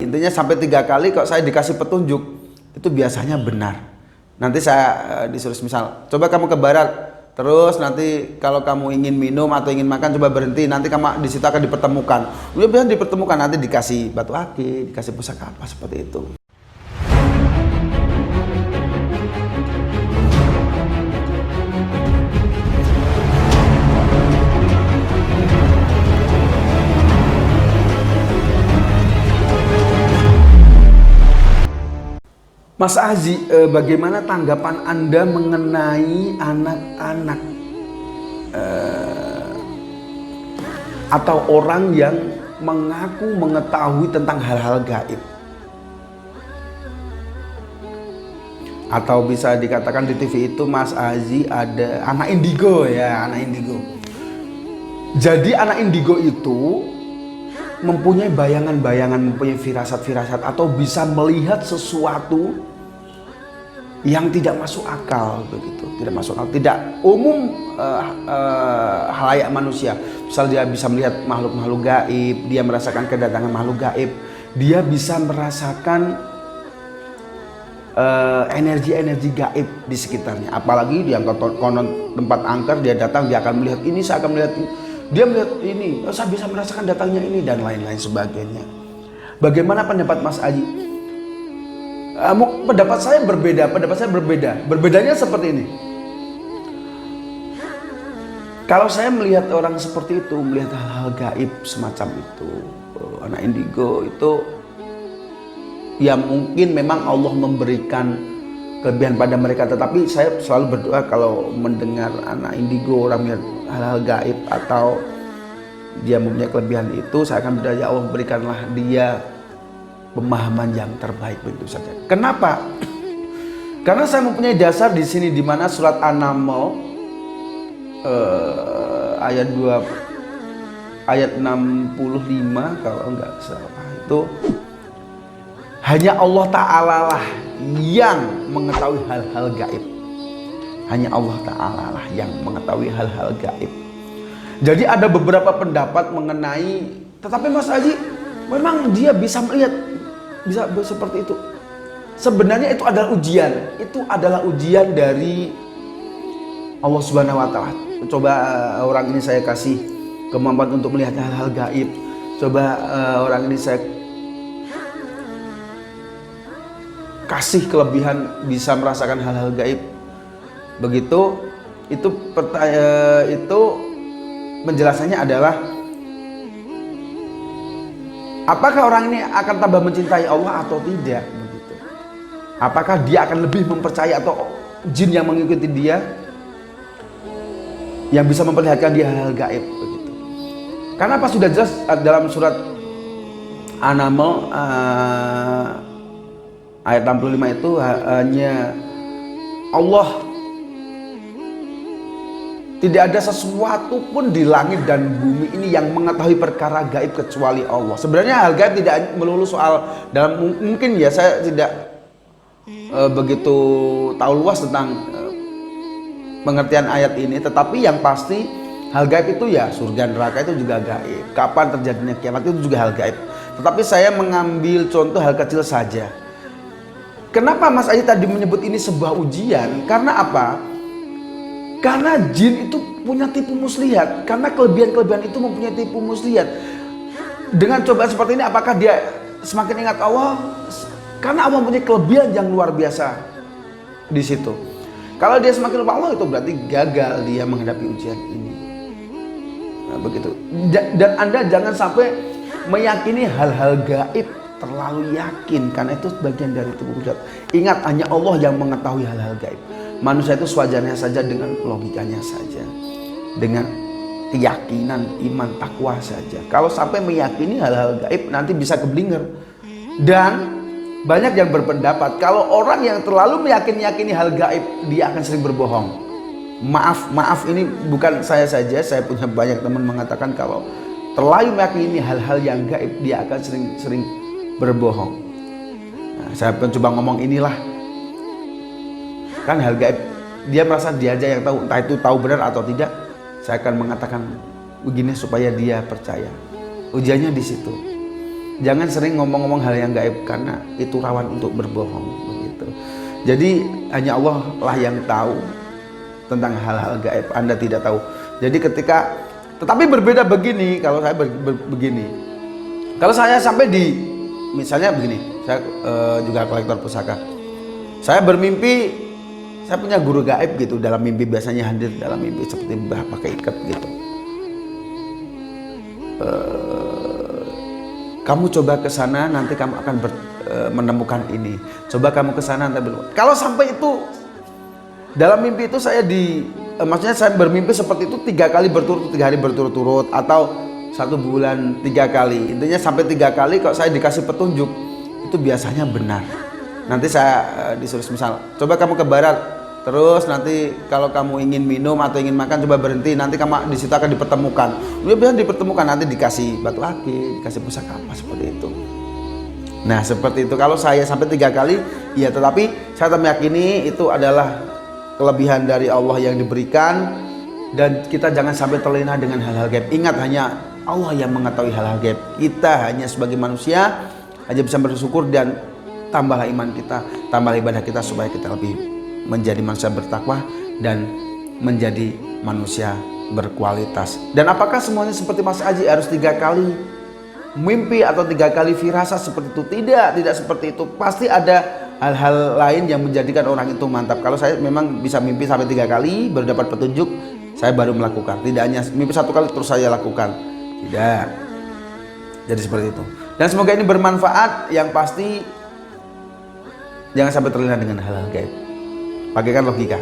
Intinya sampai 3 kali kalau saya dikasih petunjuk itu biasanya benar. Nanti saya disuruh misal, coba kamu ke barat, terus nanti kalau kamu ingin minum atau ingin makan coba berhenti, nanti kamu di situ akan dipertemukan. Udah biasa dipertemukan, nanti dikasih batu akik, dikasih pusaka apa seperti itu. Mas Aji, bagaimana tanggapan Anda mengenai anak-anak atau orang yang mengaku mengetahui tentang hal-hal gaib? Atau bisa dikatakan di TV itu Mas Aji ada anak indigo ya, anak indigo. Jadi anak indigo itu mempunyai bayangan-bayangan, mempunyai firasat-firasat atau bisa melihat sesuatu yang tidak masuk akal begitu, tidak masuk akal, tidak umum halayak manusia. Misal dia bisa melihat makhluk-makhluk gaib, dia merasakan kedatangan makhluk gaib, dia bisa merasakan energi-energi gaib di sekitarnya. Apalagi dia konon tempat angker, dia datang, dia akan melihat ini, saya akan melihat ini, dia melihat ini, saya bisa merasakan datangnya ini dan lain-lain sebagainya. Bagaimana pendapat Mas Aji? Pendapat saya berbeda. Berbedanya seperti ini. Kalau saya melihat orang seperti itu, melihat hal-hal gaib semacam itu, anak indigo itu, ya mungkin memang Allah memberikan kelebihan pada mereka. Tetapi saya selalu berdoa kalau mendengar anak indigo, orang melihat hal-hal gaib atau dia mempunyai kelebihan itu, saya akan berdoa, ya Allah berikanlah dia pemahaman yang terbaik, begitu saja. Kenapa? Karena saya mempunyai dasar di sini, di mana surat An-Naml ayat 65 kalau enggak salah itu, hanya Allah Ta'ala lah yang mengetahui hal-hal gaib. Hanya Allah Ta'ala lah yang mengetahui hal-hal gaib. Jadi ada beberapa pendapat mengenai, tetapi Mas Aji memang dia bisa melihat, bisa seperti itu. Sebenarnya itu adalah ujian. Itu adalah ujian dari Allah Subhanahu wa Ta'ala. Coba orang ini saya kasih kemampuan untuk melihat hal-hal gaib. Coba orang ini saya kasih kelebihan bisa merasakan hal-hal gaib. Begitu itu penjelasannya adalah, apakah orang ini akan tambah mencintai Allah atau tidak? Begitu. Apakah dia akan lebih mempercayai atau jin yang mengikuti dia yang bisa memperlihatkan dia hal-hal gaib? Begitu. Karena apa, sudah jelas dalam surat An-Naml ayat 65 itu hanya Allah, tidak ada sesuatu pun di langit dan bumi ini yang mengetahui perkara gaib kecuali Allah. Sebenarnya hal gaib tidak melulu soal dalam, mungkin ya saya tidak begitu tahu luas tentang pengertian ayat ini, tetapi yang pasti hal gaib itu ya surga neraka itu juga gaib. Kapan terjadinya kiamat itu juga hal gaib. Tetapi saya mengambil contoh hal kecil saja. Kenapa Mas Aji tadi menyebut ini sebuah ujian? Karena apa? Karena jin itu punya tipu muslihat. Karena kelebihan-kelebihan itu mempunyai tipu muslihat. Dengan cobaan seperti ini, apakah dia semakin ingat Allah? Karena Allah mempunyai kelebihan yang luar biasa di situ. Kalau dia semakin lupa Allah, itu berarti gagal dia menghadapi ujian ini. Nah, begitu. Dan Anda jangan sampai meyakini hal-hal gaib terlalu yakin, karena itu bagian dari tipu muslihat. Ingat, hanya Allah yang mengetahui hal-hal gaib. Manusia itu sewajarnya saja dengan logikanya saja, dengan keyakinan, iman, takwa saja. Kalau sampai meyakini hal-hal gaib, nanti bisa keblinger. Dan banyak yang berpendapat kalau orang yang terlalu meyakini hal gaib, dia akan sering berbohong. Maaf, ini bukan saya saja, saya punya banyak teman mengatakan kalau terlalu meyakini hal-hal yang gaib, dia akan sering berbohong. Nah, saya pun coba ngomong inilah, kan hal gaib, dia merasa dia aja yang tahu, entah itu tahu benar atau tidak. Saya akan mengatakan begini supaya dia percaya. Ujiannya di situ. jangan sering ngomong-ngomong hal yang gaib karena itu rawan untuk berbohong begitu. Jadi hanya Allah lah yang tahu tentang hal-hal gaib, Anda tidak tahu. Jadi tetapi berbeda begini, kalau saya begini. Kalau saya sampai misalnya begini, saya juga kolektor pusaka. Saya bermimpi, saya punya guru gaib gitu, dalam mimpi biasanya hadir dalam mimpi seperti mbah pakai ikat gitu. Kamu coba ke sana, nanti kamu akan menemukan ini. Coba kamu ke sana, nanti kalau sampai itu dalam mimpi itu maksudnya saya bermimpi seperti itu 3 kali berturut, 3 hari berturut-turut, atau 1 bulan 3 kali. Intinya sampai 3 kali kalau saya dikasih petunjuk itu biasanya benar. Nanti saya disuruh misal, coba kamu ke barat, terus nanti kalau kamu ingin minum atau ingin makan coba berhenti, nanti kamu di situ akan dipertemukan. Dia bilang dipertemukan, nanti dikasih batu akik, dikasih pusaka apa seperti itu. Nah seperti itu. Kalau saya sampai 3 kali, ya tetapi saya meyakini itu adalah kelebihan dari Allah yang diberikan, dan kita jangan sampai terlena dengan hal-hal gaib. Ingat, hanya Allah yang mengetahui hal-hal gaib. Kita hanya sebagai manusia hanya bisa bersyukur, dan tambahlah iman kita, tambahlah ibadah kita supaya kita lebih menjadi manusia bertakwa dan menjadi manusia berkualitas. Dan apakah semuanya seperti Mas Aji harus 3 kali mimpi atau 3 kali firasat seperti itu? Tidak seperti itu. Pasti ada hal-hal lain yang menjadikan orang itu mantap. Kalau saya memang bisa mimpi sampai 3 kali baru dapat petunjuk, saya baru melakukan. Tidak hanya mimpi 1 kali terus saya lakukan. Tidak. Jadi seperti itu. Dan semoga ini bermanfaat. Yang pasti jangan sampai terlena dengan hal-hal gaib. Pakaikan logika.